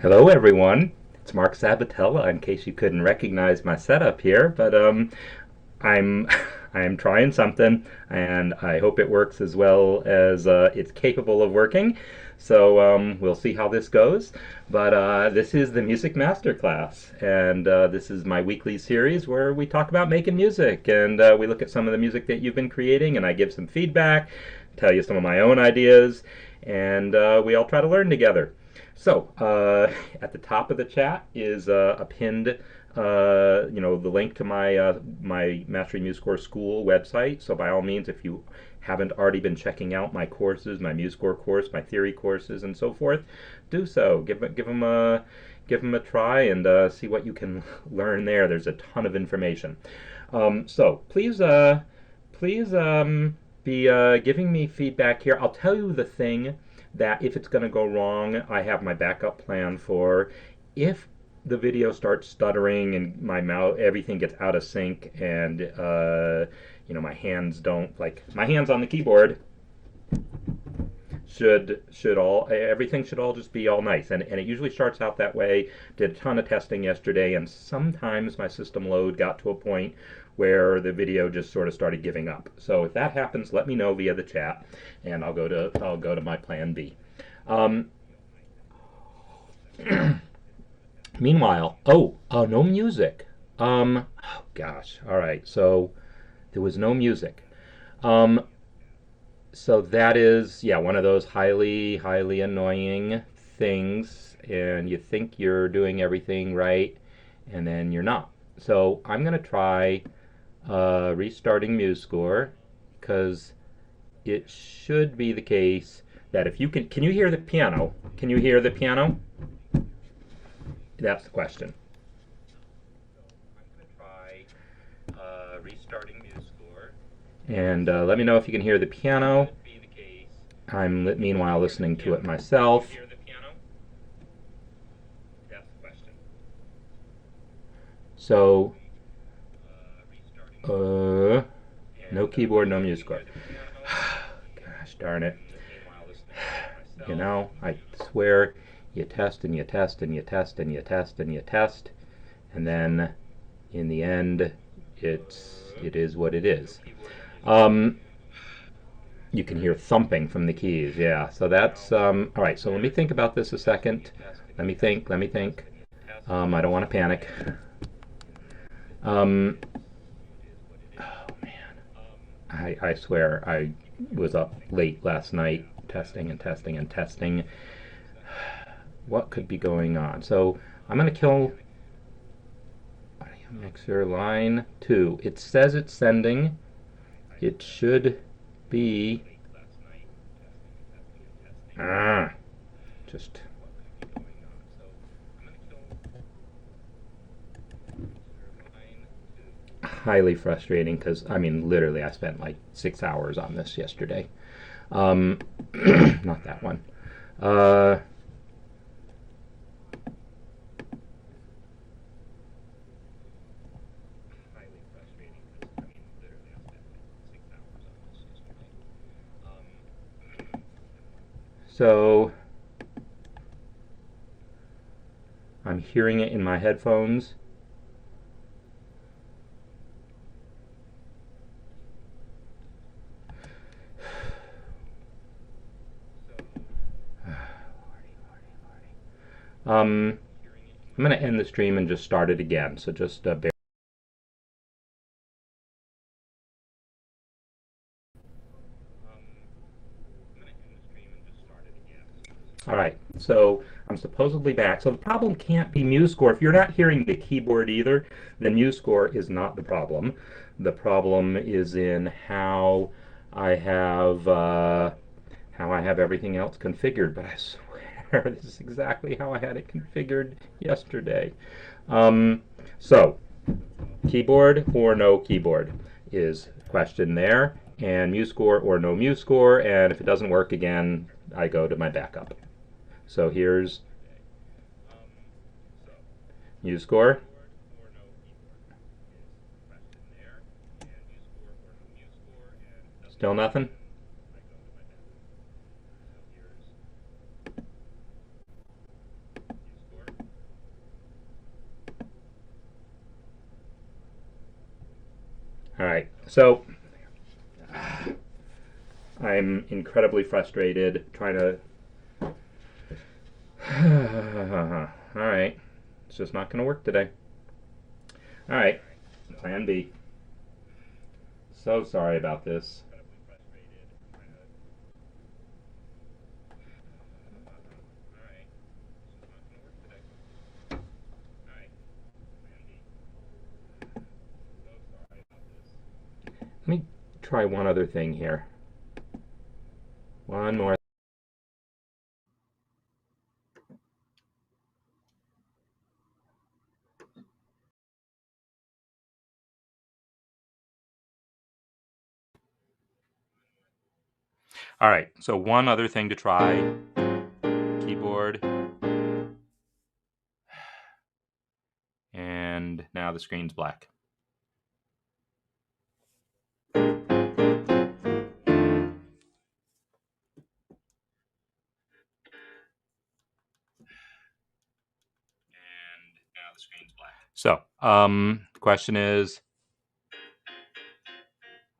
Hello, everyone. It's Marc Sabatella. In case you couldn't recognize my setup here, but I'm I'm trying something, and I hope it works as well as it's capable of working. So we'll see how this goes. But this is the Music Masterclass, and this is my weekly series where we talk about making music, and we look at some of the music that you've been creating, and I give some feedback, tell you some of my own ideas, and we all try to learn together. So, at the top of the chat is a pinned, the link to my Mastering MuseScore School website. So, by all means, if you haven't already been checking out my courses, my MuseScore course, my theory courses, and so forth, do so. Give them a try and see what you can learn there. There's a ton of information. So, please be giving me feedback here. I'll tell you the thing that if it's going to go wrong, I have my backup plan for if the video starts stuttering and my mouth, everything gets out of sync, and my hands don't like my hands on the keyboard should all everything should all just be all nice, and it usually starts out that way. Did a ton of testing yesterday, and sometimes my system load got to a point where the video just sort of started giving up. So if that happens, let me know via the chat, and I'll go to my plan B. Um, Meanwhile, no music. Oh gosh. All right. So there was no music. Um, so that is, yeah, one of those highly, highly annoying things, and you think you're doing everything right, and then you're not. So I'm going to try restarting MuseScore, because it should be the case that if you can you hear the piano? Can you hear the piano? That's the question. I'm going to try restarting MuseScore. And let me know if you can hear the piano. I'm meanwhile listening to it myself. So, no keyboard, no MuseScore. Gosh darn it. I swear, you test and you test and you test and you test and you test, and then in the end, it is what it is. You can hear thumping from the keys. Yeah, so that's all right. So let me think about this a second. Let me think. Let me think. I don't want to panic. Um, oh man, I swear I was up late last night testing and testing and testing. What could be going on? So I'm going to kill audio mixer line 2. It says it's sending. It should be. Just. Highly frustrating because, I mean, literally, I spent like 6 hours on this yesterday. Not that one. So I'm hearing it in my headphones. I'm going to end the stream and just start it again. So just bear. All right, so I'm supposedly back. So the problem can't be MuseScore. If you're not hearing the keyboard either, then MuseScore is not the problem. The problem is in how I have everything else configured. But I swear this is exactly how I had it configured yesterday. So keyboard or no keyboard is the question there, and MuseScore or no MuseScore. And if it doesn't work again, I go to my backup. So here's MuseScore. Still nothing? So I'm incredibly frustrated trying to. All right, it's just not going to work today. All right, plan B. So sorry about this. Let me try one other thing here. One more. All right, so one other thing to try. Keyboard. And now the screen's black. So, the question is,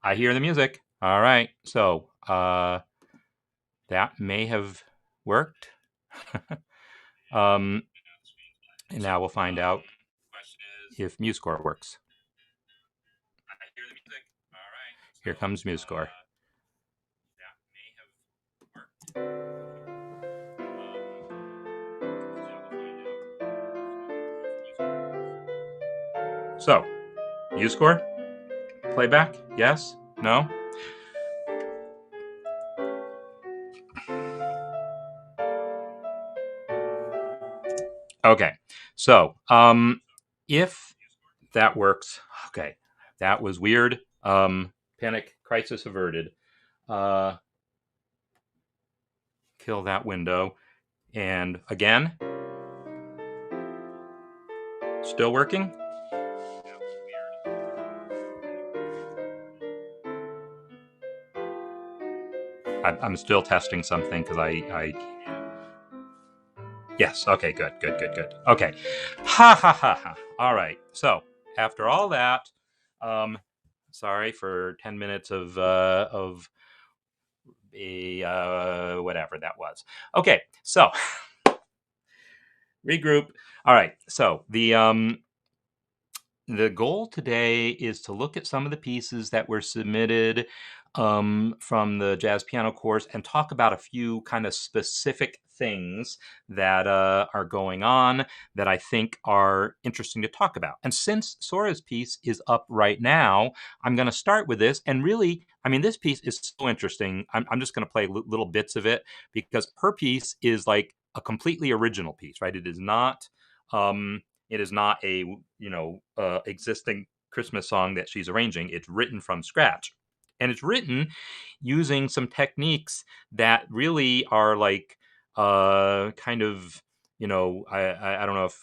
I hear the music. All right, so that may have worked. And now we'll find out if MuseScore works. Here comes MuseScore. So, MuseScore? Playback? Yes? No? Okay. So, if that works, okay, that was weird. Panic crisis averted. Kill that window. And again, still working? I'm still testing something because I. Yes, okay, good. Okay. Ha ha ha ha. All right. So, after all that, sorry for 10 minutes of a whatever that was. Okay, so regroup. All right. So, the goal today is to look at some of the pieces that were submitted from the jazz piano course and talk about a few kind of specific things that are going on that I think are interesting to talk about. And since Sora's piece is up right now, I'm going to start with this. And really, I mean, this piece is so interesting. I'm just going to play little bits of it because her piece is like a completely original piece, right? It is not. It is not a existing Christmas song that she's arranging. It's written from scratch, and it's written using some techniques that really are like kind of I don't know if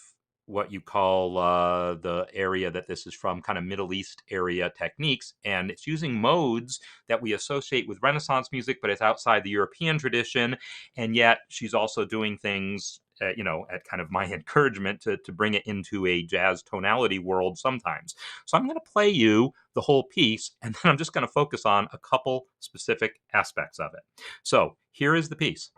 what you call the area that this is from, kind of Middle East area techniques, and it's using modes that we associate with Renaissance music, but it's outside the European tradition, and yet she's also doing things at kind of my encouragement to bring it into a jazz tonality world sometimes. So I'm going to play you the whole piece, and then I'm just going to focus on a couple specific aspects of it. So here is the piece.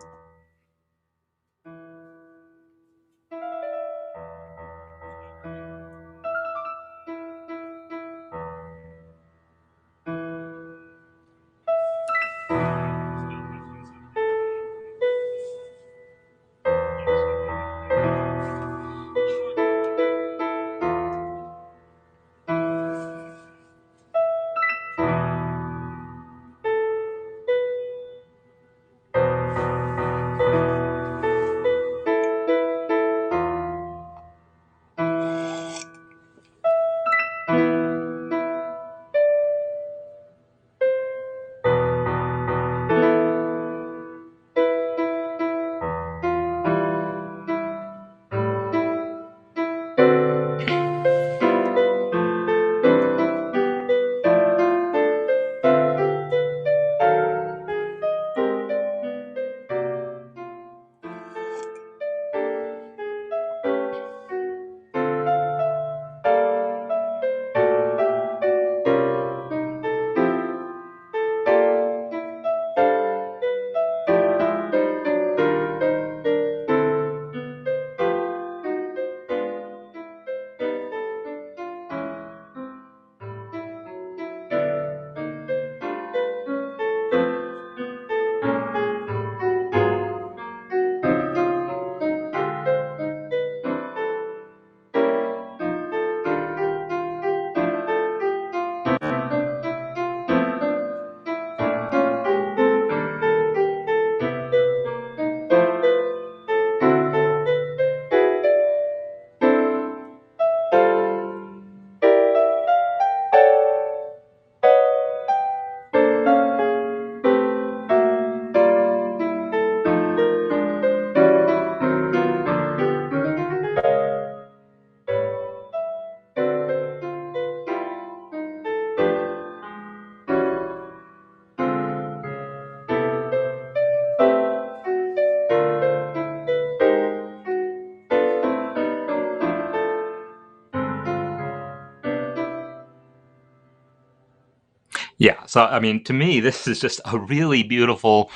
So, I mean, to me, this is just a really beautiful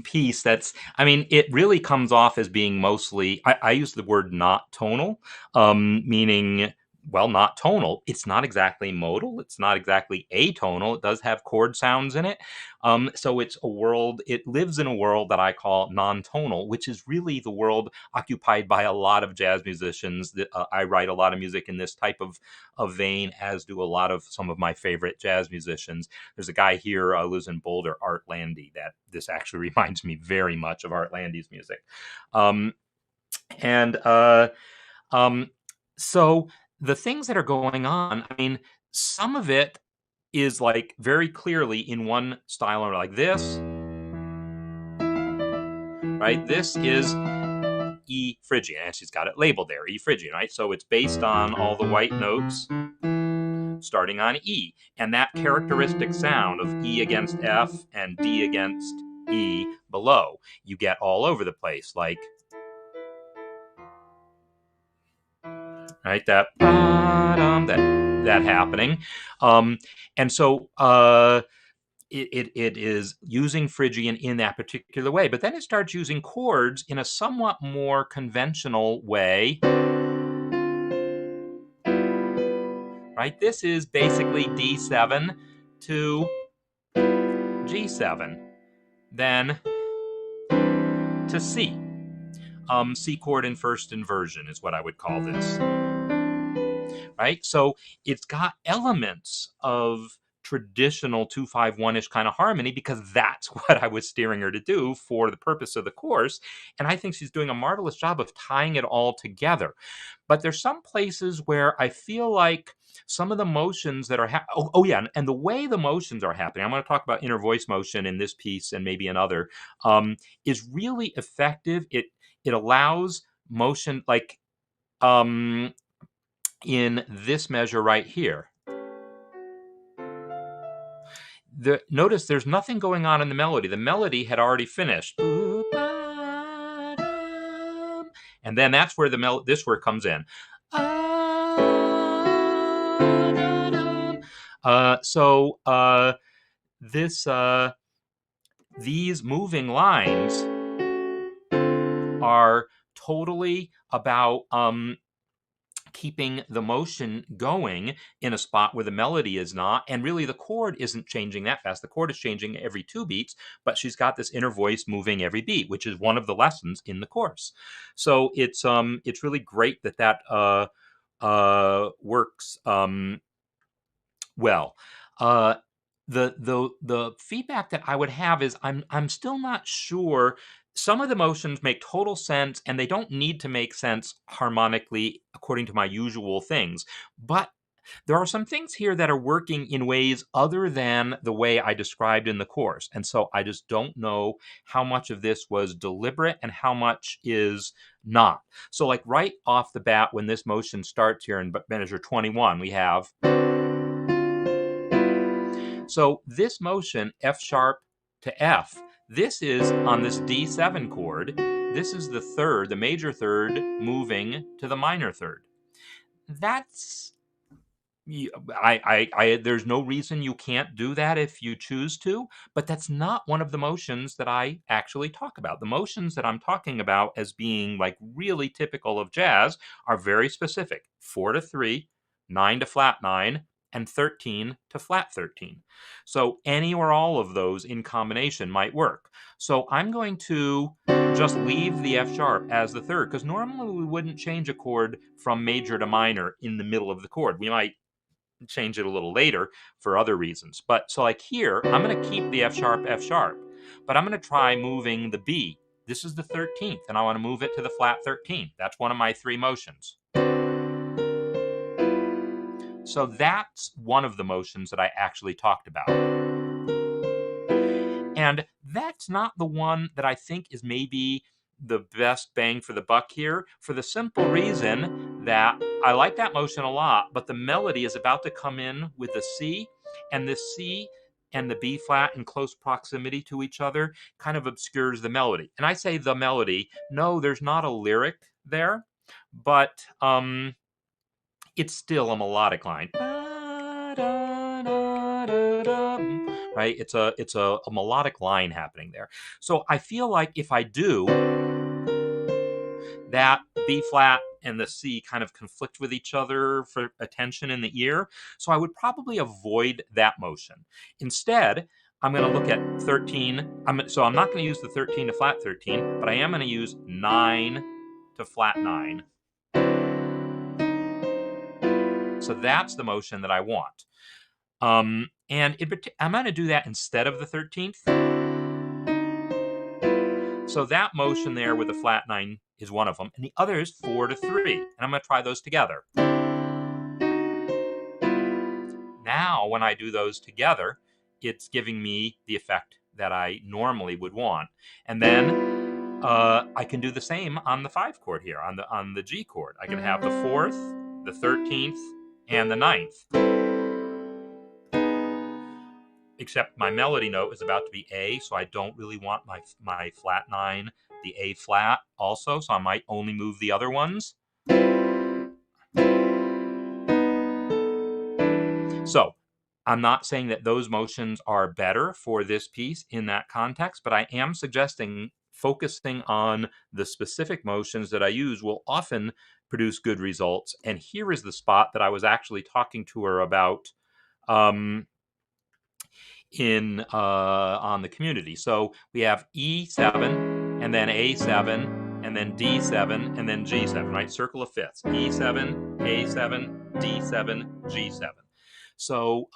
piece that's, I mean, it really comes off as being mostly, I use the word not tonal, meaning, well, not tonal. It's not exactly modal. It's not exactly atonal. It does have chord sounds in it. So it's a world, it lives in a world that I call non-tonal, which is really the world occupied by a lot of jazz musicians. I write a lot of music in this type of vein, as do a lot of some of my favorite jazz musicians. There's a guy here who lives in Boulder, Art Landy, that this actually reminds me very much of Art Landy's music. Um, and um, so the things that are going on, I mean, some of it is like very clearly in one style, or like this, right? This is E Phrygian, and she's got it labeled there, E Phrygian, right? So it's based on all the white notes starting on E, and that characteristic sound of E against F and D against E below, you get all over the place, like, right, that that happening, and so it is using Phrygian in that particular way, but then it starts using chords in a somewhat more conventional way. Right, this is basically D7 to G7, then to C. C chord in first inversion is what I would call this. Right? So it's got elements of traditional 2-5-1-ish kind of harmony, because that's what I was steering her to do for the purpose of the course. And I think she's doing a marvelous job of tying it all together. But there's some places where I feel like some of the motions that are yeah, and the way the motions are happening, I'm going to talk about inner voice motion in this piece and maybe another, is really effective. It allows motion, like in this measure right here. Notice there's nothing going on in the melody. The melody had already finished. And then that's where this word comes in. These moving lines are totally about keeping the motion going in a spot where the melody is not, and really the chord isn't changing that fast. The chord is changing every 2 beats, but she's got this inner voice moving every beat, which is one of the lessons in the course. So it's really great that works well. The feedback that I would have is I'm still not sure. Some of the motions make total sense, and they don't need to make sense harmonically according to my usual things. But there are some things here that are working in ways other than the way I described in the course. And so I just don't know how much of this was deliberate and how much is not. So like right off the bat, when this motion starts here in measure 21, we have, so this motion, F sharp to F, this is on this D7 chord. This is the third, the major third, moving to the minor third. That's, there's no reason you can't do that if you choose to, but that's not one of the motions that I actually talk about. The motions that I'm talking about as being like really typical of jazz are very specific: 4-3, 9 to flat 9, and 13 to flat 13. So any or all of those in combination might work. So I'm going to just leave the F sharp as the third, because normally we wouldn't change a chord from major to minor in the middle of the chord. We might change it a little later for other reasons. But so like here, I'm going to keep the F sharp, but I'm going to try moving the B. This is the 13th, and I want to move it to the flat 13. That's one of my 3 motions. So that's one of the motions that I actually talked about. And that's not the one that I think is maybe the best bang for the buck here, for the simple reason that I like that motion a lot, but the melody is about to come in with the C, and the C and the B flat in close proximity to each other kind of obscures the melody. And I say the melody, no, there's not a lyric there, but it's still a melodic line. right? It's a melodic line happening there. So I feel like if I do that, B flat and the C kind of conflict with each other for attention in the ear. So I would probably avoid that motion. Instead, I'm going to look at 13. So I'm not going to use the 13 to flat 13, but I am going to use 9 to flat 9. So that's the motion that I want. And I'm going to do that instead of the 13th. So that motion there with the flat 9 is one of them, and the other is 4 to 3, and I'm going to try those together. Now, when I do those together, it's giving me the effect that I normally would want. And then I can do the same on the 5 chord here, on the G chord. I can have the 4th, the 13th, and the 9th. Except my melody note is about to be A, so I don't really want my flat 9, the A flat also, so I might only move the other ones. So I'm not saying that those motions are better for this piece in that context, but I am suggesting focusing on the specific motions that I use will often produce good results. And here is the spot that I was actually talking to her about on the community. So we have E7 and then A7 and then D7 and then G7, right? Circle of fifths. E7, A7, D7, G7. So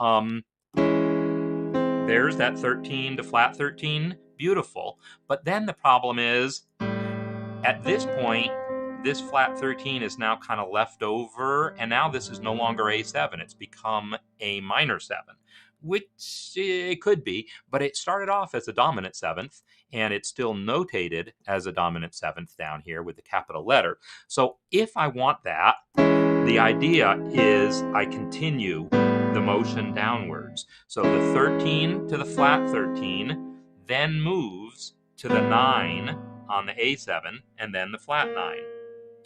there's that 13 to flat 13. Beautiful. But then the problem is, at this point, this flat 13 is now kind of left over, and now this is no longer A7. It's become A minor 7, which it could be, but it started off as a dominant 7th, and it's still notated as a dominant 7th down here with the capital letter. So if I want that, the idea is I continue the motion downwards. So the 13 to the flat 13 then moves to the 9 on the A7 and then the flat 9.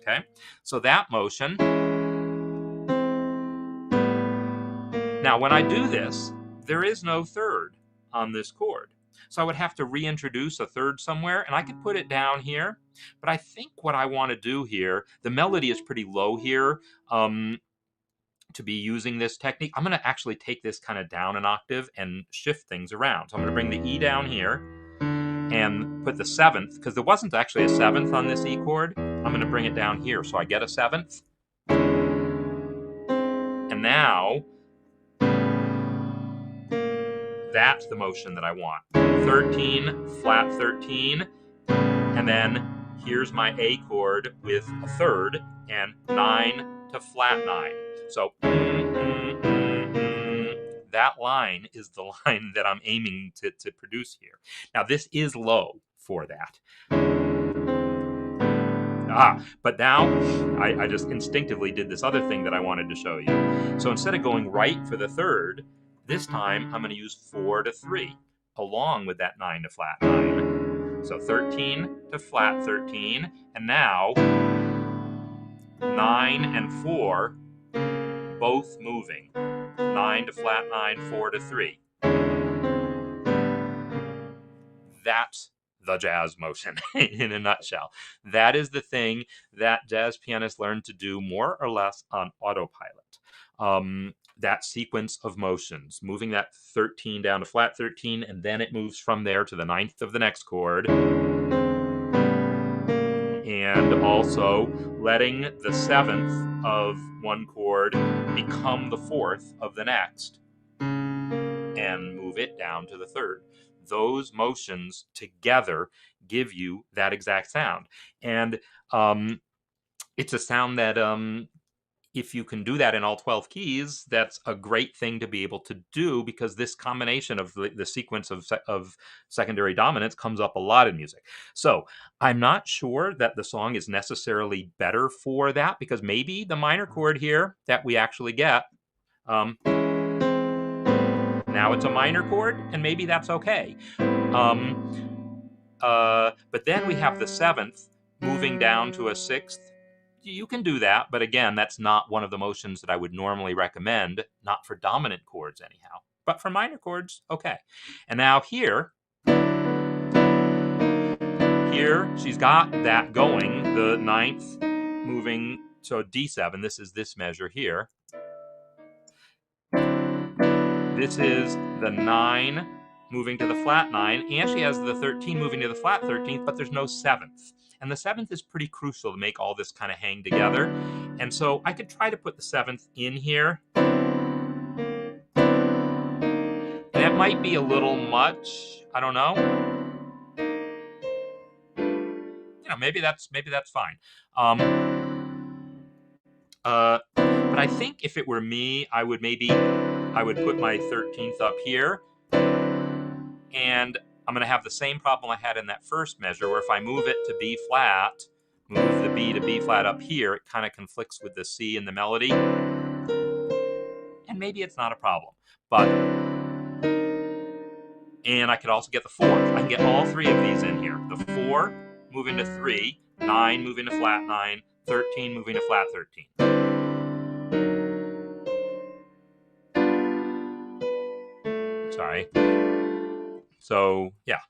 Okay, so that motion. Now when I do this, there is no third on this chord. So I would have to reintroduce a third somewhere, and I could put it down here. But I think what I want to do here, the melody is pretty low here to be using this technique. I'm going to actually take this kind of down an octave and shift things around. So I'm going to bring the E down here and put the 7th, because there wasn't actually a 7th on this E chord. I'm going to bring it down here so I get a 7th. And now that's the motion that I want. 13, flat 13, and then here's my A chord with a third, and 9 to flat 9. So that line is the line that I'm aiming to produce here. Now this is low for that. But now I just instinctively did this other thing that I wanted to show you. So instead of going right for the third, this time I'm going to use 4 to 3 along with that 9 to flat 9. So 13 to flat 13, and now 9 and 4 both moving. 9 to flat 9, 4 to 3. That's the jazz motion in a nutshell. That is the thing that jazz pianists learn to do more or less on autopilot. That sequence of motions, moving that 13 down to flat 13, and then it moves from there to the 9th of the next chord. And also letting the 7th of one chord become the 4th of the next and move it down to the 3rd. Those motions together give you that exact sound. And it's a sound that if you can do that in all 12 keys, that's a great thing to be able to do, because this combination of the sequence of secondary dominants comes up a lot in music. So I'm not sure that the song is necessarily better for that, because maybe the minor chord here that we actually get, now it's a minor chord, and maybe that's okay. But then we have the 7th moving down to a 6th. You can do that, but again, that's not one of the motions that I would normally recommend, not for dominant chords anyhow. but for minor chords, okay. And now here she's got that going, the ninth moving, so D7, this is this measure here. This is the 9 moving to the flat 9, and she has the 13 moving to the flat 13th, but there's no 7th. And the 7th is pretty crucial to make all this kind of hang together. And so I could try to put the 7th in here. And that might be a little much. I don't know. You know, maybe that's fine. But I think if it were me, I would put my 13th up here, and I'm going to have the same problem I had in that first measure, where if I move it to B flat, move the B to B flat up here, it kind of conflicts with the C in the melody. And maybe it's not a problem. And I could also get the 4th. I can get all 3 of these in here. The 4 moving to 3, 9 moving to flat 9, 13 moving to flat 13. Sorry. So, yeah.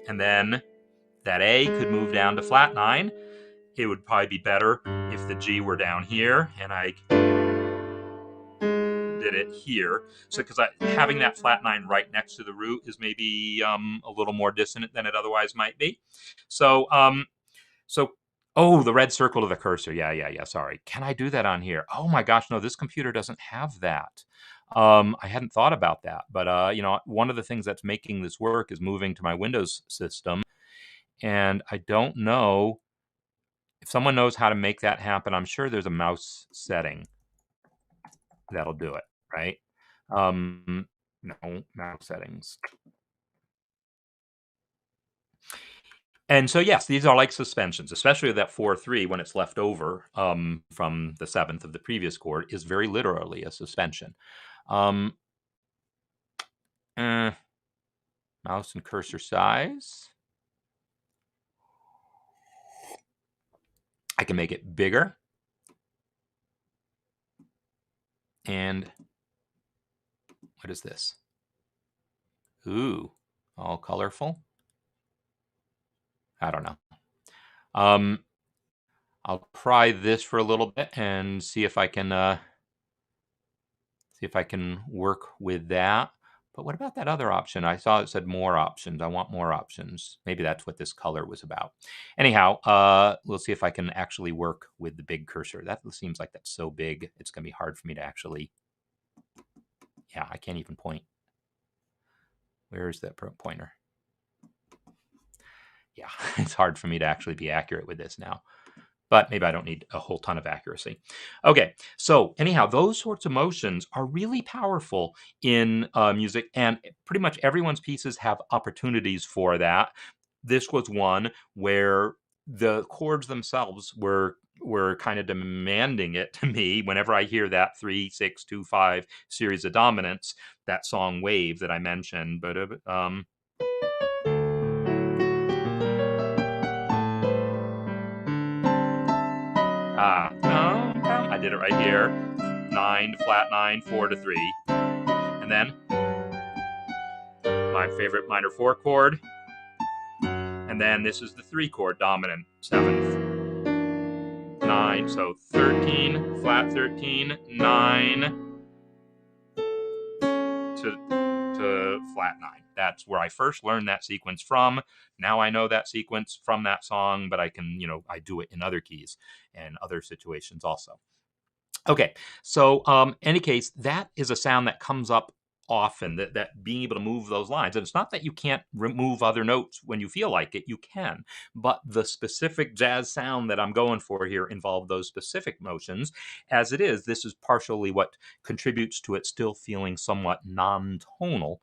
And then that A could move down to flat 9. It would probably be better if the G were down here and I did it here. So because having that flat 9 right next to the root is maybe a little more dissonant than it otherwise might be. So, oh, the red circle to the cursor. Yeah. Sorry. Can I do that on here? Oh my gosh, no, this computer doesn't have that. I hadn't thought about that. But, you know, one of the things that's making this work is moving to my Windows system. And I don't know if someone knows how to make that happen. I'm sure there's a mouse setting that'll do it, right? No, mouse settings. And so, yes, these are like suspensions, especially that 4-3 when it's left over from the 7th of the previous chord is very literally a suspension. Mouse and cursor size. I can make it bigger. And what is this? Ooh, all colorful. I don't know. I'll try this for a little bit and see if I can work with that. But what about that other option? I saw it said more options. I want more options. Maybe that's what this color was about. Anyhow, we'll see if I can actually work with the big cursor. That seems like that's so big, it's going to be hard for me to actually... Yeah, I can't even point. Where is that pointer? Yeah, it's hard for me to actually be accurate with this now. But maybe I don't need a whole ton of accuracy. Okay, so anyhow, those sorts of motions are really powerful in music, and pretty much everyone's pieces have opportunities for that. This was one where the chords themselves were kind of demanding it to me. Whenever I hear that 3, 6, 2, 5 series of dominants, that song Wave that I mentioned, but I did it right here. 9 to flat 9, 4 to 3. And then my favorite minor 4 chord. And then this is the 3 chord dominant, 7th. 9, so 13, flat 13, 9 to flat 9. That's where I first learned that sequence from. Now I know that sequence from that song, but I can, I do it in other keys and other situations also. Okay, so any case, that is a sound that comes up often, that being able to move those lines. And it's not that you can't remove other notes when you feel like it, you can. But the specific jazz sound that I'm going for here involve those specific motions. As it is, this is partially what contributes to it still feeling somewhat non-tonal,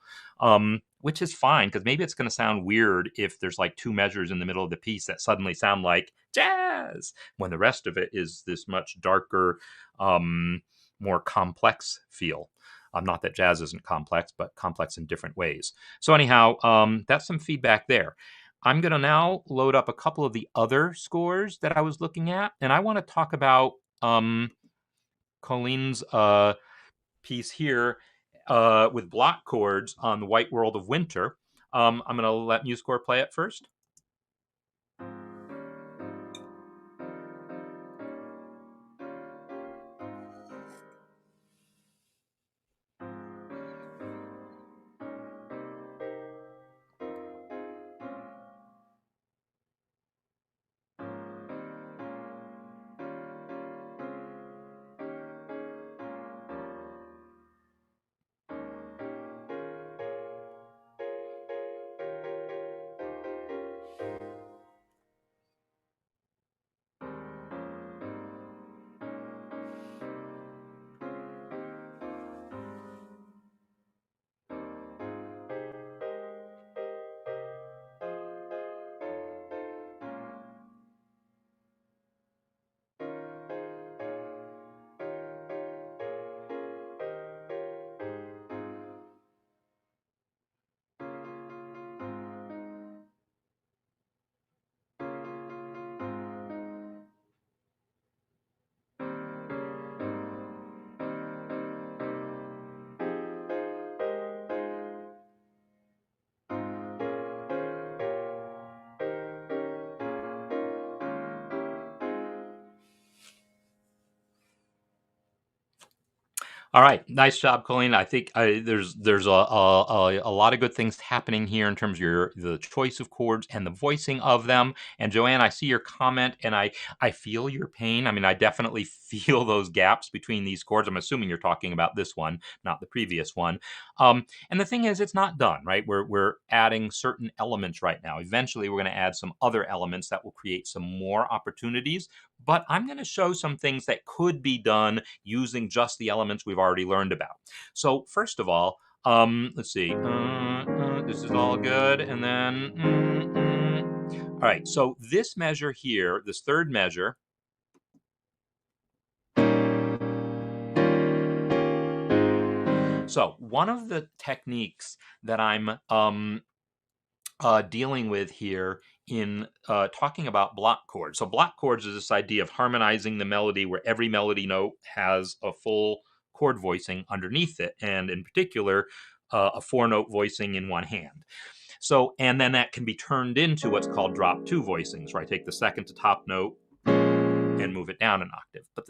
which is fine, because maybe it's going to sound weird if there's like 2 measures in the middle of the piece that suddenly sound like jazz, when the rest of it is this much darker, more complex feel. Not that jazz isn't complex, but complex in different ways. So anyhow, that's some feedback there. I'm going to now load up a couple of the other scores that I was looking at, and I want to talk about Colleen's piece here with block chords on the White World of Winter. I'm going to let MuseScore play it first. All right, nice job, Colleen. I think there's a lot of good things happening here in terms of the choice of chords and the voicing of them. And Joanne, I see your comment, and I feel your pain. I mean, I definitely feel those gaps between these chords. I'm assuming you're talking about this one, not the previous one. And the thing is, it's not done, right? We're adding certain elements right now. Eventually, we're going to add some other elements that will create some more opportunities. But I'm going to show some things that could be done using just the elements we've already learned about. So first of all, let's see. This is all good. And then, all right. So this measure here, this third measure, so one of the techniques that I'm dealing with here in talking about block chords. So block chords is this idea of harmonizing the melody where every melody note has a full chord voicing underneath it, and in particular, a 4-note voicing in one hand. So, and then that can be turned into what's called drop 2 voicings, where I take the second to top note and move it down an octave. But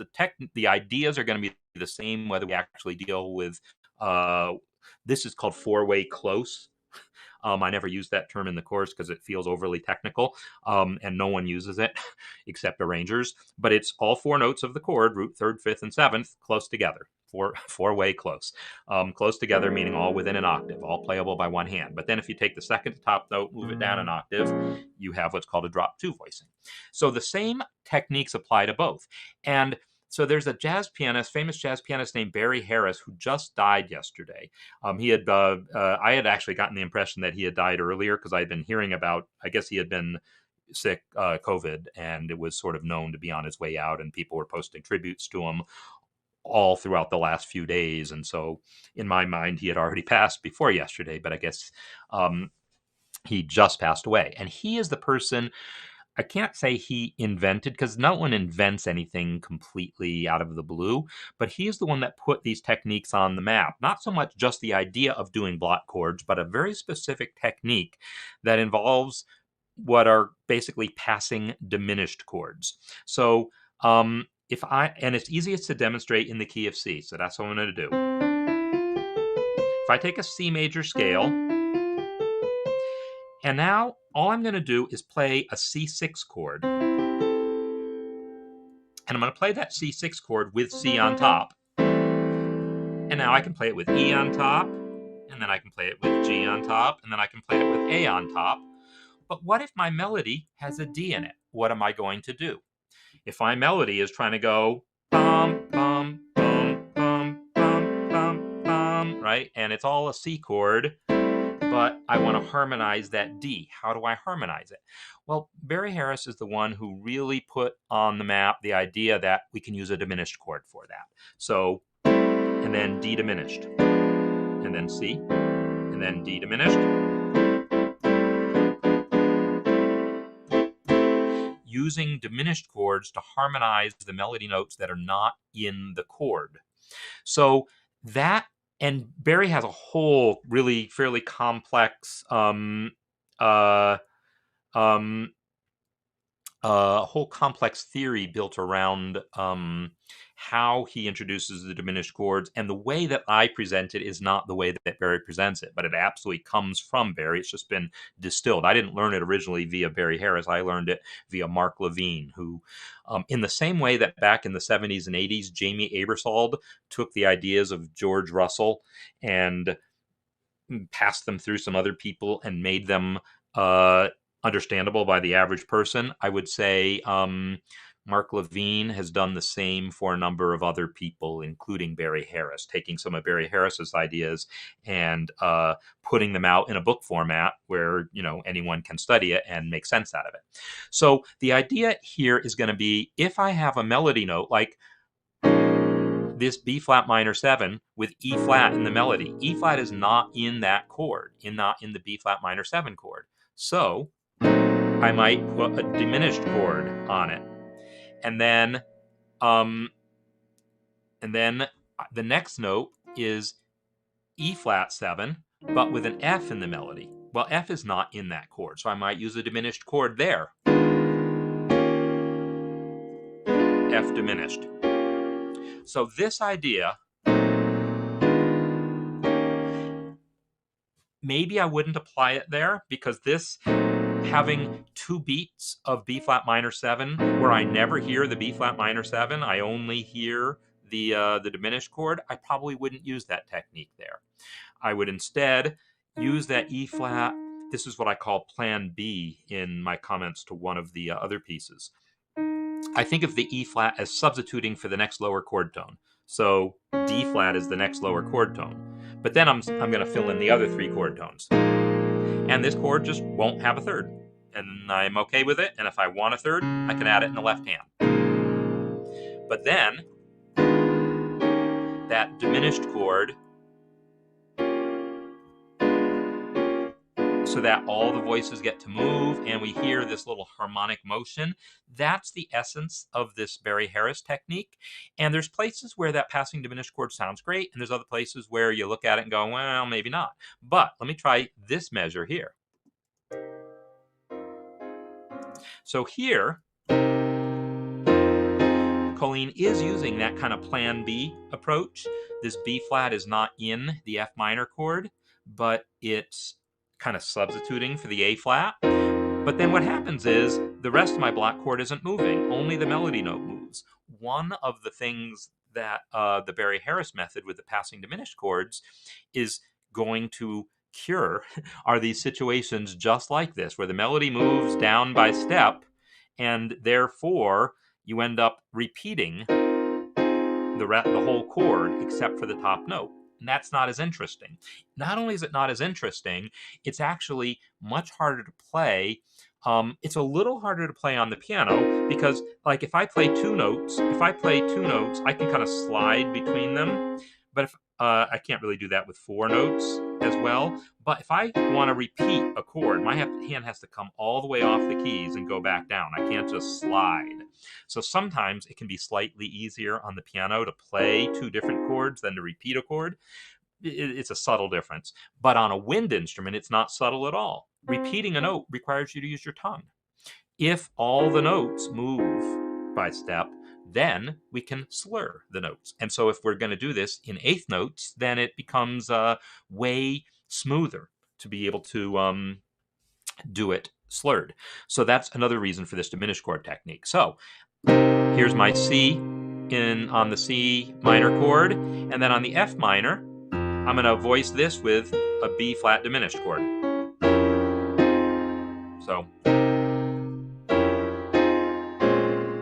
the ideas are going to be the same whether we actually deal with this is called 4-way close. I never use that term in the course because it feels overly technical, and no one uses it except arrangers. But it's all 4 notes of the chord, root, third, fifth, and seventh, close together. Four-way close. Close together meaning all within an octave, all playable by one hand. But then if you take the second to top note, move it down an octave, you have what's called a drop 2 voicing. So the same techniques apply to both. And so there's a famous jazz pianist named Barry Harris, who just died yesterday. I had actually gotten the impression that he had died earlier because I had been hearing about, I guess he had been sick, COVID, and it was sort of known to be on his way out, and people were posting tributes to him all throughout the last few days. And so in my mind, he had already passed before yesterday, but I guess he just passed away. And he is the person, I can't say he invented, because no one invents anything completely out of the blue, but he is the one that put these techniques on the map. Not so much just the idea of doing block chords, but a very specific technique that involves what are basically passing diminished chords. So and it's easiest to demonstrate in the key of C, so that's what I'm going to do. If I take a C major scale, and now all I'm going to do is play a C6 chord. And I'm going to play that C6 chord with C on top. And now I can play it with E on top, and then I can play it with G on top, and then I can play it with A on top. But what if my melody has a D in it? What am I going to do? If my melody is trying to go bum, bum, bum, bum, bum, bum, bum, right? And it's all a C chord, but I want to harmonize that D. How do I harmonize it? Well, Barry Harris is the one who really put on the map the idea that we can use a diminished chord for that. So, and then D diminished, and then C, and then D diminished, using diminished chords to harmonize the melody notes that are not in the chord. So that, and Barry has a whole really fairly complex whole complex theory built around how he introduces the diminished chords, and the way that I present it is not the way that Barry presents it, but it absolutely comes from Barry. It's just been distilled. I didn't learn it originally via Barry Harris. I learned it via Marc Levine, who, in the same way that back in the 70s and 80s, Jamie Aebersold took the ideas of George Russell and passed them through some other people and made them understandable by the average person. I would say Marc Levine has done the same for a number of other people, including Barry Harris, taking some of Barry Harris's ideas and putting them out in a book format where, you know, anyone can study it and make sense out of it. So the idea here is going to be, if I have a melody note like this B flat minor 7 with E flat in the melody. E flat is not in that chord, not in the B flat minor 7 chord. So I might put a diminished chord on it. And then the next note is E flat 7, but with an F in the melody. Well, F is not in that chord, so I might use a diminished chord there. F diminished. So this idea, maybe I wouldn't apply it there, because this, having 2 beats of B flat minor 7 where I never hear the B flat minor 7, I only hear the diminished chord, I probably wouldn't use that technique there. I would instead use that E flat. This is what I call plan B in my comments to one of the other pieces. I think of the E flat as substituting for the next lower chord tone. So D flat is the next lower chord tone. But then I'm going to fill in the other 3 chord tones. And this chord just won't have a third. And I'm okay with it. And if I want a third, I can add it in the left hand. But then that diminished chord, so that all the voices get to move and we hear this little harmonic motion. That's the essence of this Barry Harris technique. And there's places where that passing diminished chord sounds great, and there's other places where you look at it and go, well, maybe not. But let me try this measure here. So here, Colleen is using that kind of plan B approach. This B flat is not in the F minor chord, but it's kind of substituting for the A flat. But then what happens is the rest of my block chord isn't moving. Only the melody note moves. One of the things that the Barry Harris method with the passing diminished chords is going to cure are these situations just like this, where the melody moves down by step, and therefore you end up repeating the whole chord except for the top note. And that's not as interesting. Not only is it not as interesting, it's actually much harder to play. It's a little harder to play on the piano because, like, if I play two notes, I can kind of slide between them. But if I can't really do that with 4 notes as well. But if I want to repeat a chord, my hand has to come all the way off the keys and go back down. I can't just slide. So sometimes it can be slightly easier on the piano to play 2 different chords than to repeat a chord. It's a subtle difference. But on a wind instrument, it's not subtle at all. Repeating a note requires you to use your tongue. If all the notes move by step, then we can slur the notes. And so if we're going to do this in 8th notes, then it becomes way smoother to be able to do it slurred. So that's another reason for this diminished chord technique. So here's my C on the C minor chord, and then on the F minor, I'm going to voice this with a B flat diminished chord. So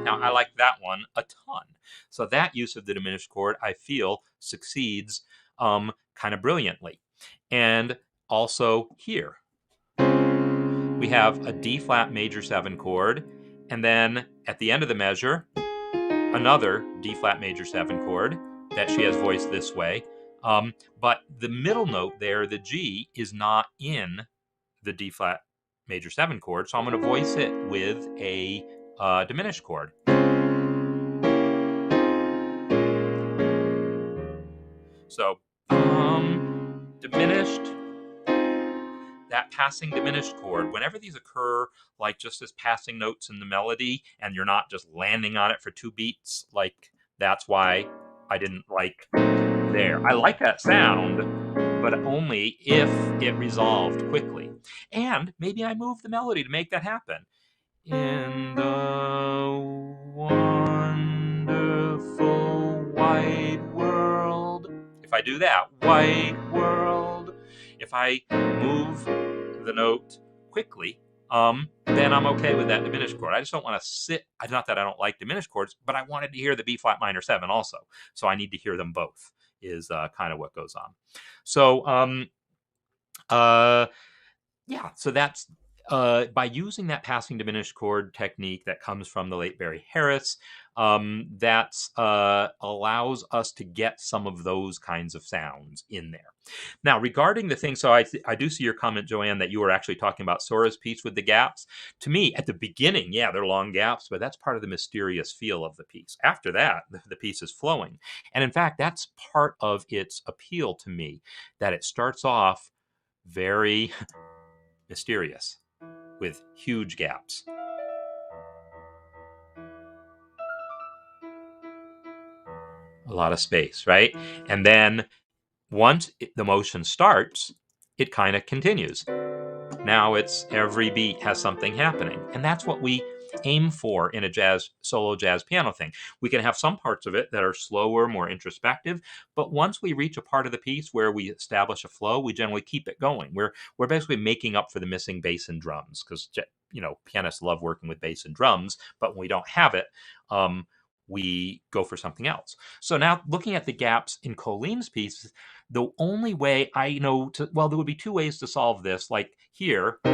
now I like that one a ton. So that use of the diminished chord, I feel, succeeds kind of brilliantly. And also here, we have a D flat major 7 chord, and then at the end of the measure, another D flat major 7 chord that she has voiced this way. But the middle note there, the G, is not in the D flat major 7 chord, so I'm going to voice it with a diminished chord. So diminished, that passing diminished chord, whenever these occur like just as passing notes in the melody and you're not just landing on it for 2 beats, like that's why I didn't like there. I like that sound, but only if it resolved quickly. And maybe I move the melody to make that happen. In the wonderful white world. If I do that, white world, if I move the note quickly, then I'm okay with that diminished chord. I just don't want to sit. Not that I don't like diminished chords, but I wanted to hear the B flat minor 7 also. So I need to hear them both, is kind of what goes on. So, yeah, so that's by using that passing diminished chord technique that comes from the late Barry Harris, that allows us to get some of those kinds of sounds in there. Now, regarding the thing, so I do see your comment, Joanne, that you were actually talking about Sora's piece with the gaps. To me, at the beginning, yeah, they're long gaps, but that's part of the mysterious feel of the piece. After that, the piece is flowing. And in fact, that's part of its appeal to me, that it starts off very mysterious with huge gaps. A lot of space, right? And then once the motion starts, it kind of continues. Now it's every beat has something happening. And that's what we aim for in a solo jazz piano thing. We can have some parts of it that are slower, more introspective, but once we reach a part of the piece where we establish a flow, we generally keep it going. We're basically making up for the missing bass and drums, because pianists love working with bass and drums, but when we don't have it, we go for something else. So now looking at the gaps in Colleen's piece, the only way I know there would be 2 ways to solve this. Like here, 4,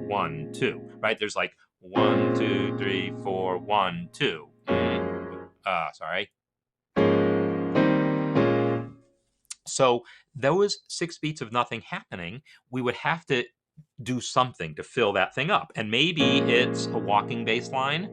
1, 2, right? There's like 1, 2, 3, 4, 1, 2. Sorry. So those 6 beats of nothing happening, we would have to do something to fill that thing up. And maybe it's a walking bass line,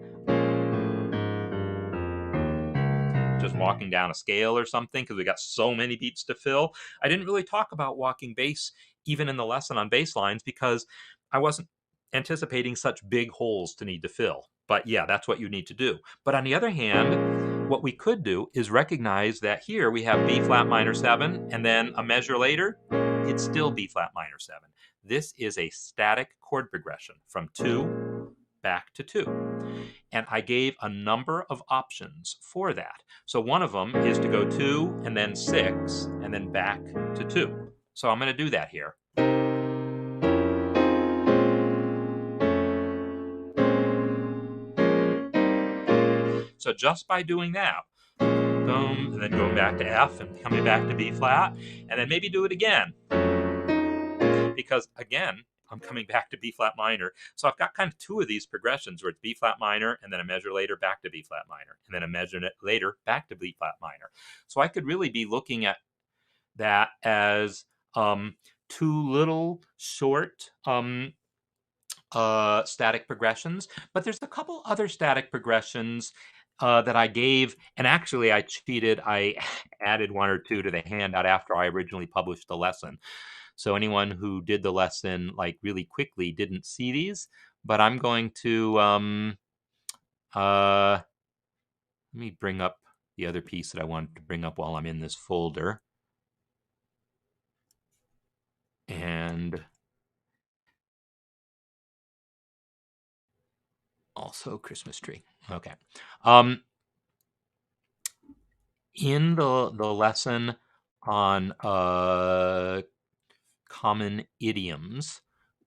just walking down a scale or something, because we got so many beats to fill. I didn't really talk about walking bass even in the lesson on bass lines, because I wasn't anticipating such big holes to need to fill. But yeah, that's what you need to do. But on the other hand, what we could do is recognize that here we have B flat minor 7, and then a measure later, it's still B flat minor 7. This is a static chord progression from 2 back to 2. And I gave a number of options for that. So one of them is to go 2 and then 6 and then back to 2. So I'm going to do that here. So just by doing that, boom, and then going back to F and coming back to B flat, and then maybe do it again. Because again, I'm coming back to B flat minor. So I've got kind of 2 of these progressions where it's B flat minor and then a measure later back to B flat minor and then a measure later back to B flat minor. So I could really be looking at that as 2 little short static progressions. But there's a couple other static progressions that I gave, and actually I cheated. I added 1 or 2 to the handout after I originally published the lesson. So anyone who did the lesson like really quickly didn't see these, but I'm going to let me bring up the other piece that I wanted to bring up while I'm in this folder. And also Christmas tree. Okay. In the lesson on common idioms,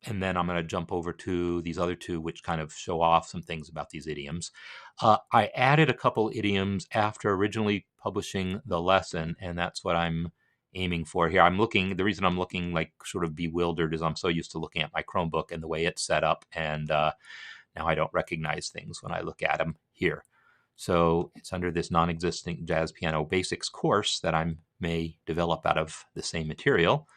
and then I'm going to jump over to these other 2, which kind of show off some things about these idioms. I added a couple idioms after originally publishing the lesson, and that's what I'm aiming for here. The reason I'm looking like sort of bewildered is I'm so used to looking at my Chromebook and the way it's set up, and now I don't recognize things when I look at them here. So it's under this non-existent jazz piano basics course that I may develop out of the same material.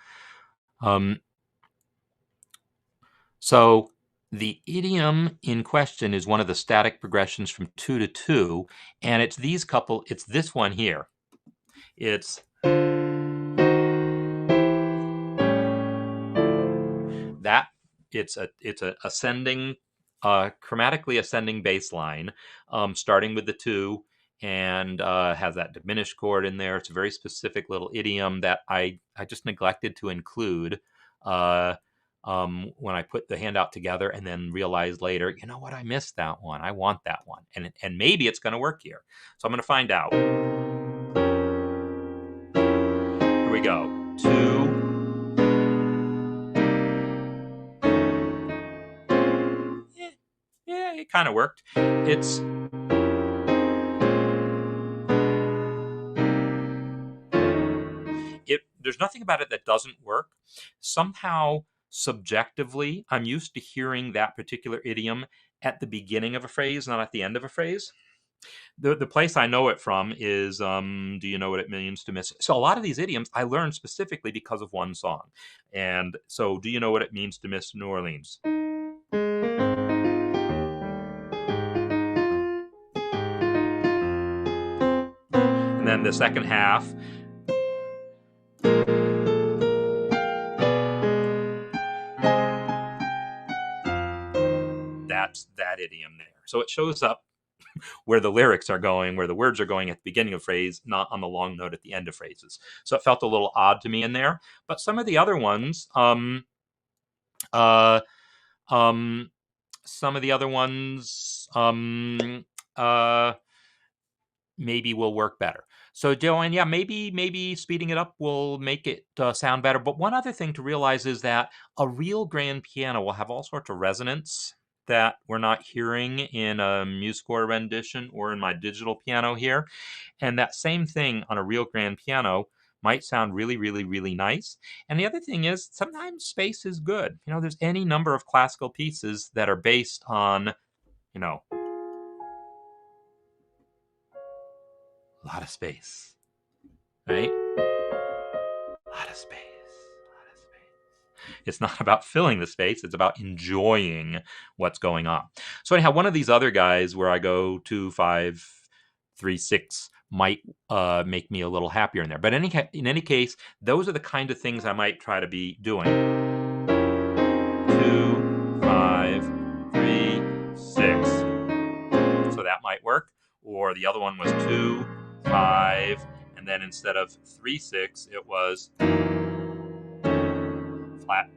So the idiom in question is one of the static progressions from 2 to 2, and it's this one here. It's that it's a ascending, chromatically ascending bass line, starting with the 2, and has that diminished chord in there. It's a very specific little idiom that I just neglected to include when I put the handout together, and then realized later, you know what, I missed that one. I want that one, and maybe it's going to work here. So I'm going to find out. Here we go. 2. Yeah, it kind of worked. There's nothing about it that doesn't work. Somehow, subjectively, I'm used to hearing that particular idiom at the beginning of a phrase, not at the end of a phrase. The place I know it from is do you know what it means to miss? So a lot of these idioms I learned specifically because of one song. And so, do you know what it means to miss New Orleans? And then the second half, that's that idiom there. So it shows up where the lyrics are going, where the words are going at the beginning of phrase, not on the long note at the end of phrases. So it felt a little odd to me in there. But some of the other ones, uh, some of the other ones, maybe will work better. So, Joanne, yeah, maybe speeding it up will make it sound better. But one other thing to realize is that a real grand piano will have all sorts of resonance that we're not hearing in a MuseScore rendition or in my digital piano here. And that same thing on a real grand piano might sound really, really, really nice. And the other thing is sometimes space is good. There's any number of classical pieces that are based on, a lot of space, right? A lot of space. It's not about filling the space. It's about enjoying what's going on. So anyhow, one of these other guys where I go 2, 5, 3, 6 might make me a little happier in there. But in any case, those are the kind of things I might try to be doing. 2, 5, 3, 6. So that might work. Or the other one was 2, 5, and then instead of 3, 6, it was flat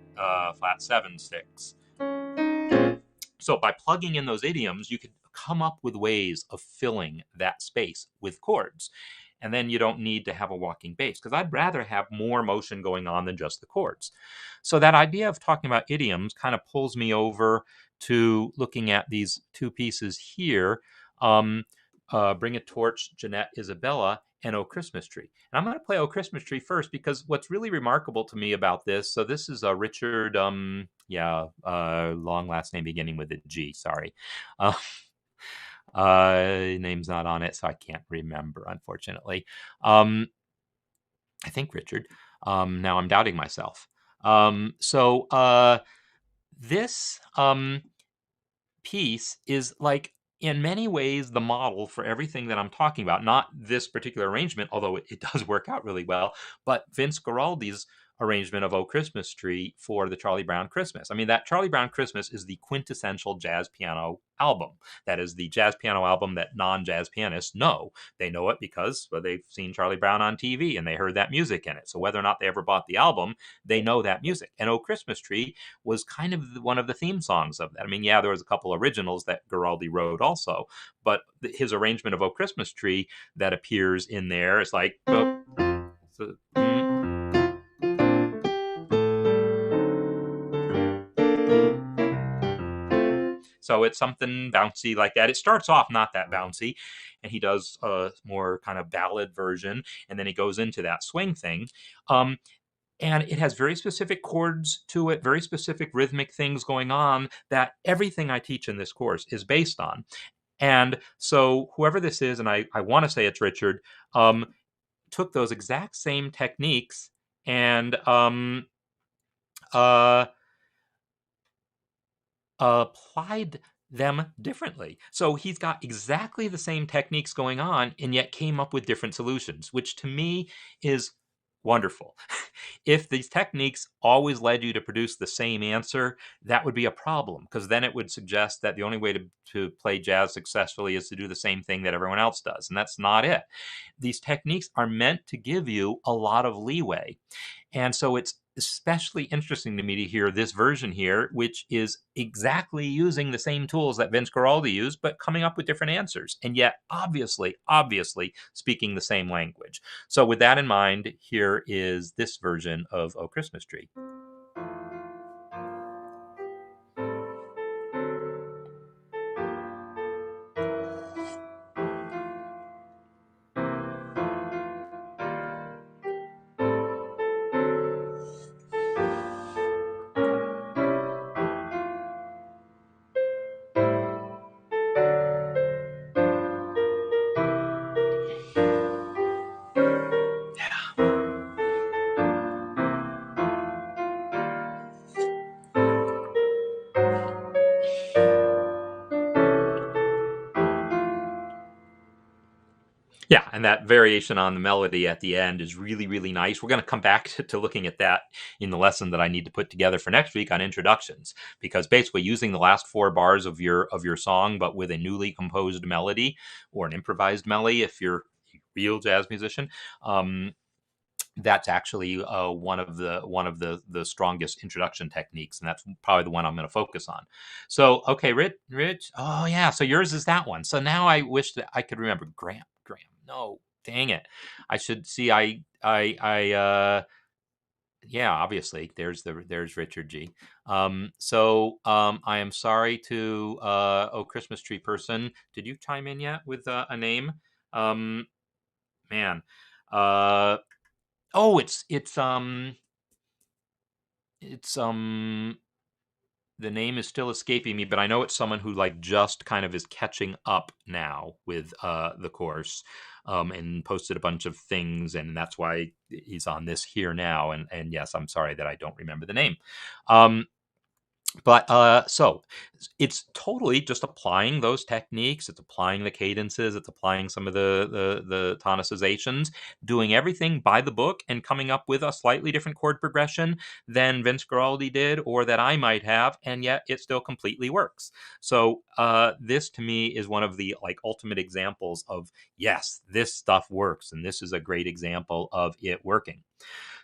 7, 6. So by plugging in those idioms, you could come up with ways of filling that space with chords. And then you don't need to have a walking bass, because I'd rather have more motion going on than just the chords. So that idea of talking about idioms kind of pulls me over to looking at these two pieces here. Bring a Torch, Jeanette, Isabella, and Oh Christmas Tree. And I'm going to play Oh Christmas Tree first, because what's really remarkable to me about this, so this is Richard, long last name beginning with a G, sorry. Name's not on it, so I can't remember, unfortunately. I think Richard. Now I'm doubting myself. This piece is like, in many ways, the model for everything that I'm talking about. Not this particular arrangement, although it does work out really well, but Vince Guaraldi's arrangement of Oh Christmas Tree for the Charlie Brown Christmas. I mean, that Charlie Brown Christmas is the quintessential jazz piano album. That is the jazz piano album that non-jazz pianists know. They know it because they've seen Charlie Brown on TV and they heard that music in it. So whether or not they ever bought the album, they know that music. And Oh Christmas Tree was kind of one of the theme songs of that. I mean, yeah, there was a couple originals that Guaraldi wrote also, but his arrangement of Oh Christmas Tree that appears in there is like, so it's something bouncy like that. It starts off not that bouncy, and he does a more kind of ballad version, and then he goes into that swing thing. And it has very specific chords to it, very specific rhythmic things going on that everything I teach in this course is based on. And so whoever this is, and I want to say it's Richard, took those exact same techniques and, applied them differently. So he's got exactly the same techniques going on and yet came up with different solutions, which to me is wonderful. If these techniques always led you to produce the same answer, that would be a problem, because then it would suggest that the only way to play jazz successfully is to do the same thing that everyone else does. And that's not it. These techniques are meant to give you a lot of leeway. And so it's especially interesting to me to hear this version here, which is exactly using the same tools that Vince Guaraldi used, but coming up with different answers. And yet, obviously, speaking the same language. So, with that in mind, here is this version of "Oh Christmas Tree." Yeah, and that variation on the melody at the end is really, really nice. We're going to come back to looking at that in the lesson that I need to put together for next week on introductions, because basically using the last 4 bars of your song, but with a newly composed melody or an improvised melody, if you're a real jazz musician, that's actually one of the strongest introduction techniques, and that's probably the one I'm going to focus on. So, okay, Rich. Oh yeah, so yours is that one. So now I wish that I could remember Graham. No, dang it. I should see. Yeah, obviously there's Richard G. I am sorry to Oh Christmas Tree person. Did you chime in yet with a name? Um, man. Uh, oh, it's the name is still escaping me, but I know it's someone who like just kind of is catching up now with the course, and posted a bunch of things, and that's why he's on this here now. And yes, I'm sorry that I don't remember the name. Um, so it's totally just applying those techniques. It's applying the cadences. It's applying some of the tonicizations, doing everything by the book, and coming up with a slightly different chord progression than Vince Guaraldi did, or that I might have, and yet it still completely works. So this to me is one of the like ultimate examples of yes, this stuff works, and this is a great example of it working.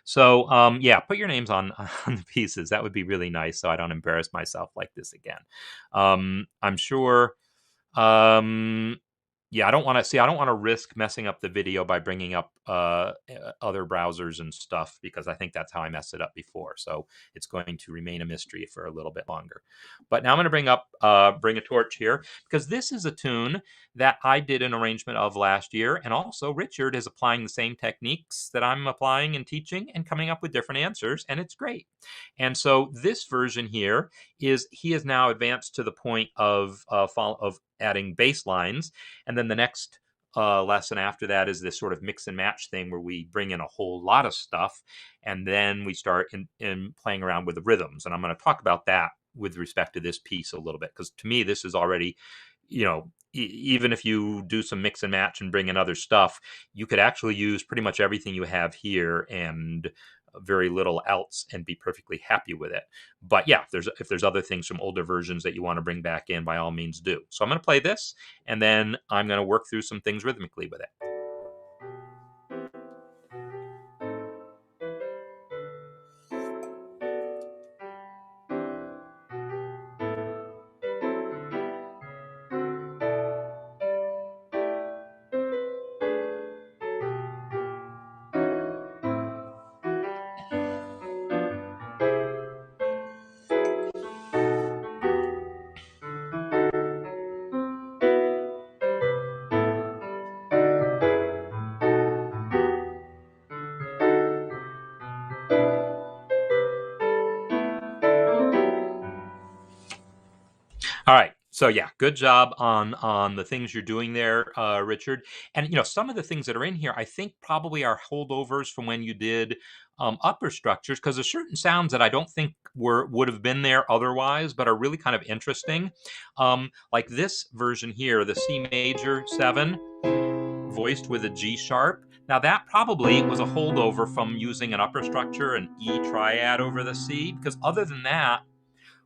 So yeah, put your names on on the pieces. That would be really nice, so I don't embarrass myself like this again. I'm sure. Um, yeah, I don't want to see. I don't want to risk messing up the video by bringing up other browsers and stuff, because I think that's how I messed it up before. So it's going to remain a mystery for a little bit longer. But now I'm going to bring a torch here, because this is a tune that I did an arrangement of last year, and also Richard is applying the same techniques that I'm applying and teaching, and coming up with different answers, and it's great. And so this version here is he has now advanced to the point of adding bass lines, and then the next lesson after that is this sort of mix and match thing where we bring in a whole lot of stuff, and then we start in playing around with the rhythms. And I'm going to talk about that with respect to this piece a little bit, because to me this is already, even if you do some mix and match and bring in other stuff, you could actually use pretty much everything you have here and very little else and be perfectly happy with it. But yeah, if there's other things from older versions that you want to bring back in, by all means do. So I'm going to play this, and then I'm going to work through some things rhythmically with it. All right. So yeah, good job on the things you're doing there, Richard. And some of the things that are in here, I think probably are holdovers from when you did upper structures, because there's certain sounds that I don't think would have been there otherwise, but are really kind of interesting. Like this version here, the C major 7, voiced with a G sharp. Now that probably was a holdover from using an upper structure, an E triad over the C, because other than that,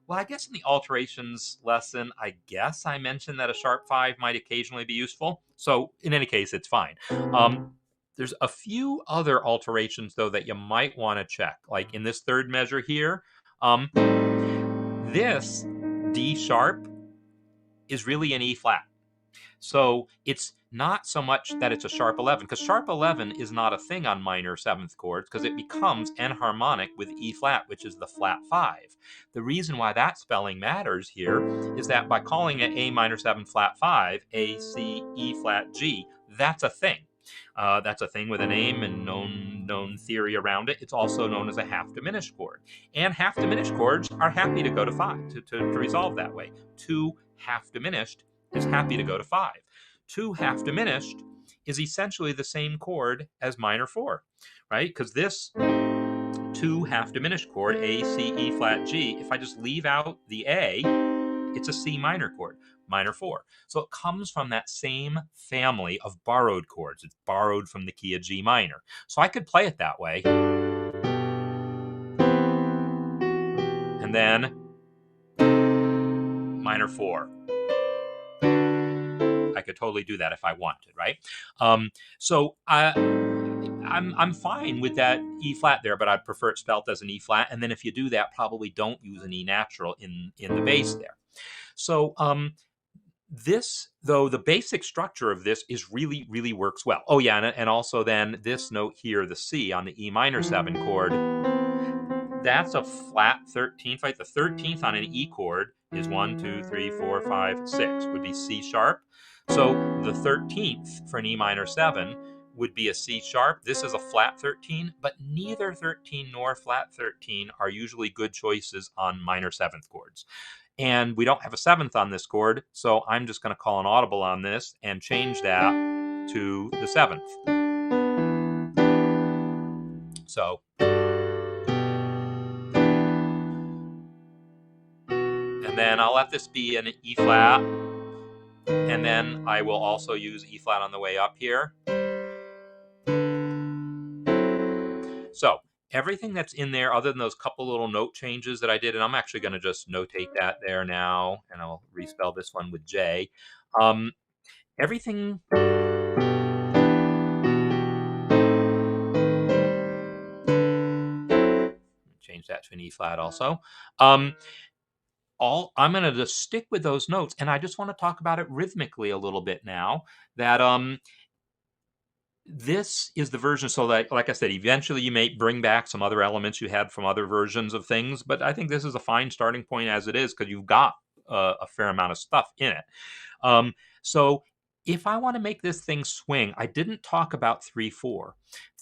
well, I guess in the alterations lesson, I guess I mentioned that a sharp 5 might occasionally be useful. So in any case, it's fine. There's a few other alterations, though, that you might want to check. Like in this third measure here, this D sharp is really an E flat. So it's not so much that it's a sharp 11, because sharp 11 is not a thing on minor 7th chords, because it becomes enharmonic with E flat, which is the flat 5. The reason why that spelling matters here is that by calling it A minor 7 flat 5, A, C, E flat, G, that's a thing. That's a thing with a name and known theory around it. It's also known as a half diminished chord. And half diminished chords are happy to go to 5, to resolve that way. 2 half diminished is happy to go to 5. 2 half diminished is essentially the same chord as minor 4, right? Because this 2 half diminished chord, A, C, E flat, G, if I just leave out the A, it's a C minor chord, minor 4. So it comes from that same family of borrowed chords. It's borrowed from the key of G minor. So I could play it that way. And then minor 4. I could totally do that if I wanted, right? So I'm fine with that E flat there, but I'd prefer it spelt as an E flat. And then if you do that, probably don't use an E natural in the bass there. So this, though, the basic structure of this is really works well. Oh yeah, and also then this note here, the C on the E minor 7 chord, that's a flat 13th, right? The 13th on an E chord is 1, 2, 3, 4, 5, 6, would be C sharp. So the 13th for an E minor 7 would be a C sharp. This is a flat 13, but neither 13 nor flat 13 are usually good choices on minor 7th chords. And we don't have a 7th on this chord, so I'm just going to call an audible on this and change that to the 7th. So then I'll let this be an E flat, and then I will also use E flat on the way up here. So everything that's in there, other than those couple little note changes that I did, and I'm actually going to just notate that there now, and I'll respell this one with J. Everything. Change that to an E flat also. I'm going to just stick with those notes, and I just want to talk about it rhythmically a little bit now. That this is the version, so that, like I said, eventually you may bring back some other elements you had from other versions of things, but I think this is a fine starting point as it is, because you've got a fair amount of stuff in it. So if I want to make this thing swing, I didn't talk about 3/4.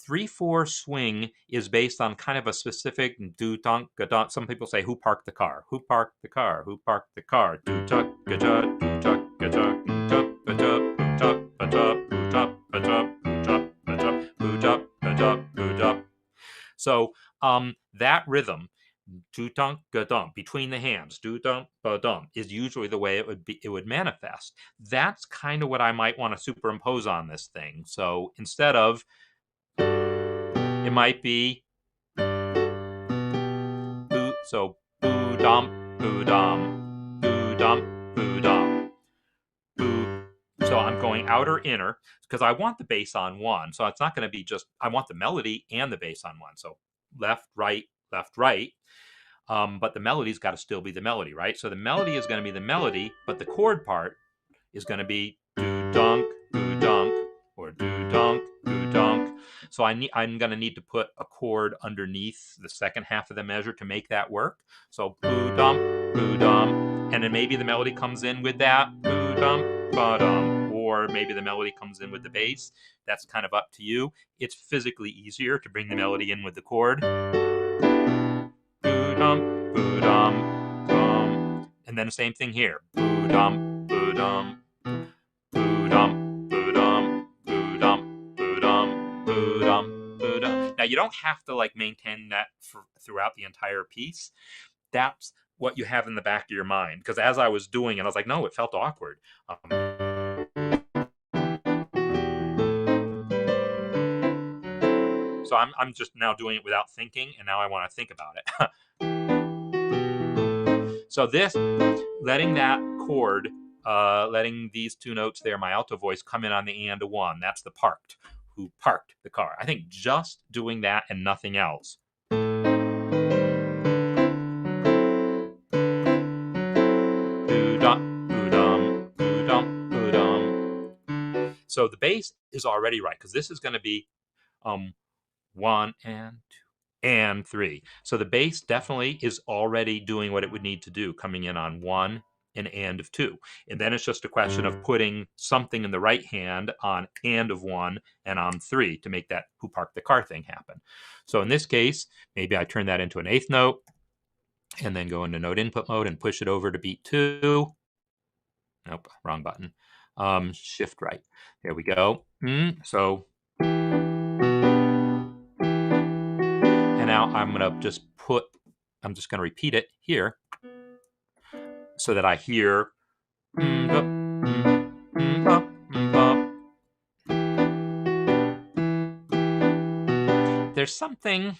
3/4 swing is based on kind of a specific do-dunk, ga-dunk. Some people say, who parked the car? Who parked the car? Who parked the car? Do-tuck, ga-tuck, do-tuck, ga-tuck, do-tuck, ba-tuck, do-tuck, ba-tuck, do-tuck, ba-tuck, do-tuck, ba-tuck, do-tuck, ba-tuck, do-tuck. So that rhythm, do-dunk, ga-dunk, between the hands, do-dunk, ba-dunk, is usually the way it would manifest. That's kind of what I might want to superimpose on this thing. So instead of, it might be boo, so boo-dump, boo-dum, boo-dump, boo-dum, boo. So I'm going outer, inner, because I want the bass on 1. So it's not going to be just, I want the melody and the bass on 1. So left, right, left, right. But the melody's got to still be the melody, right? So the melody is going to be the melody, but the chord part is going to be do-dunk, do-dunk, or do-dunk, do-dunk. So I'm going to need to put a chord underneath the second half of the measure to make that work. So boo-dump, boo-dump, and then maybe the melody comes in with that, boo-dump, ba-dum, or maybe the melody comes in with the bass. That's kind of up to you. It's physically easier to bring the melody in with the chord. And And then the same thing here. Boo-dum, boo-dum, boo-dum, boo-dum, boo-dum, boo-dum, boo-dum, boo-dum. Now, you don't have to like maintain that throughout the entire piece. That's what you have in the back of your mind. Because as I was doing it, I was like, no, it felt awkward. So I'm just now doing it without thinking, and now I want to think about it. So this, letting that chord, letting these two notes there, my alto voice, come in on the and a one. That's the parked, who parked the car. I think just doing that and nothing else. So the bass is already right, because this is going to be 1 and 2 and 3. So the bass definitely is already doing what it would need to do, coming in on 1 and of 2. And then it's just a question of putting something in the right hand on and of 1 and on 3 to make that who parked the car thing happen. So in this case, maybe I turn that into an eighth note and then go into note input mode and push it over to beat 2. Nope, wrong button. Shift right. There we go. So, and now I'm going to I'm just going to repeat it here so that I hear. There's something.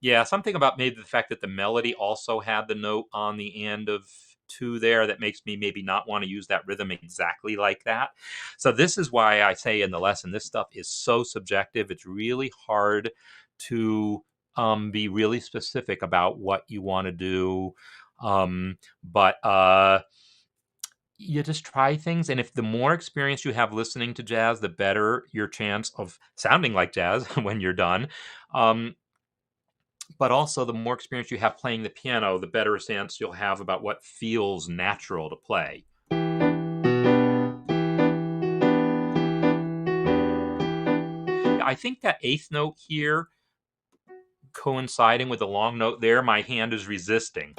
Yeah, something about maybe the fact that the melody also had the note on the end of 2 there that makes me maybe not want to use that rhythm exactly like that. So this is why I say in the lesson, this stuff is so subjective. It's really hard to be really specific about what you want to do. But you just try things, and if the more experience you have listening to jazz, the better your chance of sounding like jazz when you're done. But also, the more experience you have playing the piano, the better sense you'll have about what feels natural to play. I think that eighth note here, coinciding with the long note there, my hand is resisting.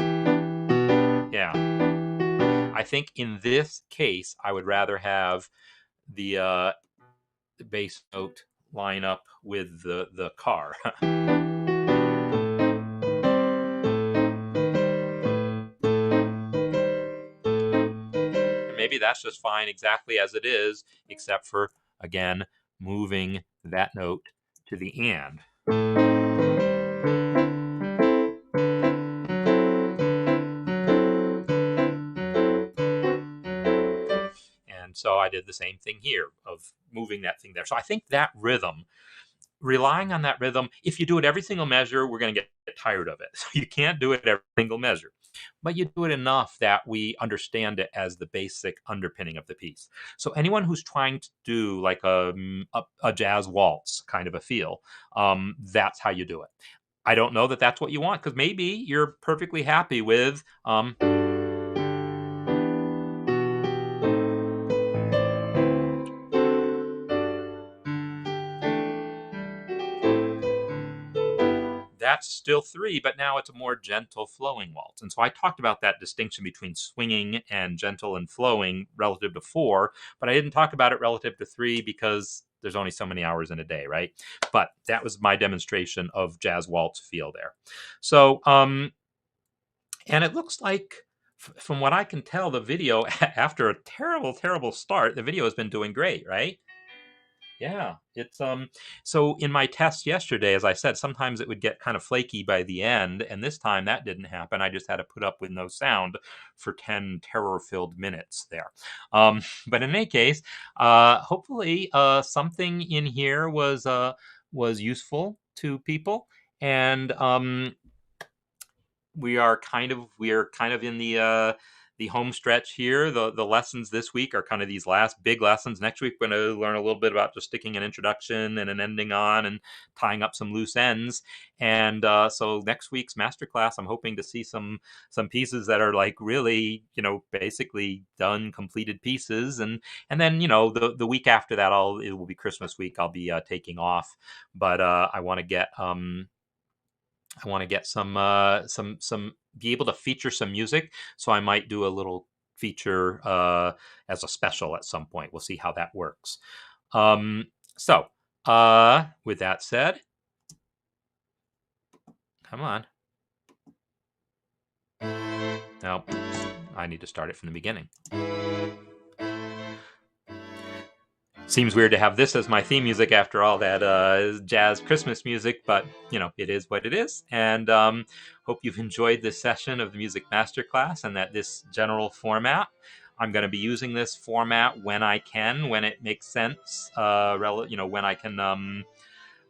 Yeah. I think in this case, I would rather have the bass note line up with the car. Maybe that's just fine exactly as it is, except for, again, moving that note to the and. And so I did the same thing here of moving that thing there. So I think that rhythm, relying on that rhythm, if you do it every single measure, we're going to get tired of it. So you can't do it every single measure. But you do it enough that we understand it as the basic underpinning of the piece. So anyone who's trying to do like a jazz waltz kind of a feel, that's how you do it. I don't know that that's what you want, because maybe you're perfectly happy with that's still 3, but now it's a more gentle flowing waltz. And so I talked about that distinction between swinging and gentle and flowing relative to 4, but I didn't talk about it relative to 3 because there's only so many hours in a day, right? But that was my demonstration of jazz waltz feel there. So, and it looks like, from what I can tell, the video, after a terrible, terrible start, the video has been doing great, right? Yeah, it's so in my test yesterday, as I said, sometimes it would get kind of flaky by the end, and this time that didn't happen. I just had to put up with no sound for 10 terror-filled minutes there. But in any case, hopefully something in here was useful to people, and we are kind of in the home stretch here. The lessons this week are kind of these last big lessons. Next week we're going to learn a little bit about just sticking an introduction and an ending on and tying up some loose ends. And so next week's masterclass, I'm hoping to see some pieces that are like really, basically done, completed pieces. And then, the week after that, it will be Christmas week. I'll be taking off, but I want to get some be able to feature some music. So I might do a little feature as a special at some point. We'll see how that works. So with that said, come on. No, I need to start it from the beginning. Seems weird to have this as my theme music after all that jazz Christmas music, but it is what it is. And hope you've enjoyed this session of the Music Masterclass and that this general format. I'm going to be using this format when I can, when it makes sense. When I can.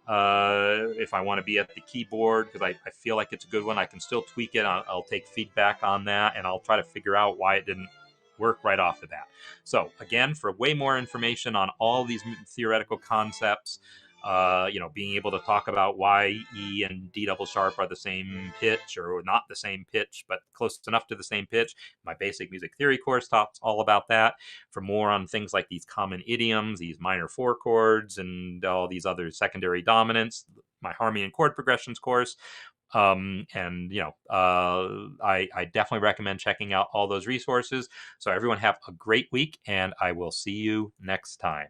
If I want to be at the keyboard, because I feel like it's a good one. I can still tweak it. I'll take feedback on that, and I'll try to figure out why it didn't work right off the bat. So again, for way more information on all these theoretical concepts, being able to talk about why E and D double sharp are the same pitch or not the same pitch, but close enough to the same pitch. My basic music theory course talks all about that. For more on things like these common idioms, these minor four chords, and all these other secondary dominants, my harmony and chord progressions course. I definitely recommend checking out all those resources. So everyone have a great week, and I will see you next time.